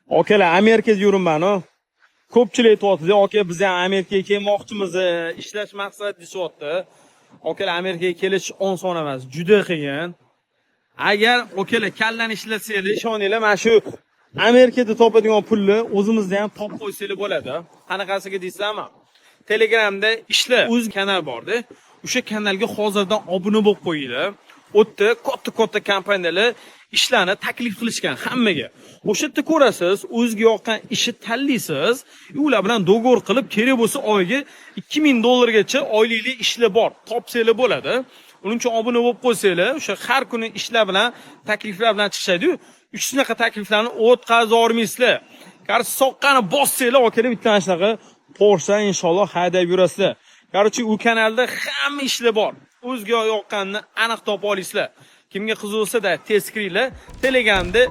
Okalar, Amerikada yuribman. Ko'pchilik aytyapti, aka biz ham Amerikaga kelmoqchimiz, ishlash maqsadida deyapti. Okalar, Amerikaga kelish oson emas, juda qiyin. Agar okalar kallani ishlasanglar, ishoninglar, mana shu Amerikada topadigan pulni o'zimizda ham topib qo'ysanglar bo'ladi. Qanaqasiga deysizmi? Telegramda ishlar o'z kanal borda. O'sha kanalga hozirdan obuna bo'lib qo'yinglar. O'tda katta kompaniyalar ishlarni taklif qilishgan hammaga. O'sha yerda ko'rasiz, o'zga yoqqan ishni tanlaysiz, ular bilan do'g'or qilib, kerak bo'lsa oyiga $2000 oylikli ishlar bor. Topsanglar bo'ladi. Uning uchun obuna bo'lib qo'ysanglar, o'sha har kuni ishlar bilan, takliflar bilan chiqishadi-yu, shunaqa takliflarni o'tkazib olmaysizlar. Qarshi soqqani bossanglar, okalar bitta shunaqa Porsche inshaalloh haydab yurasizlar. Qarshi u kanalda hamma ishlar bor. O'zga yoqqanini aniq topa olasizlar. Kimga qiziq bo'lsa-da tez kiringlar, Telegramda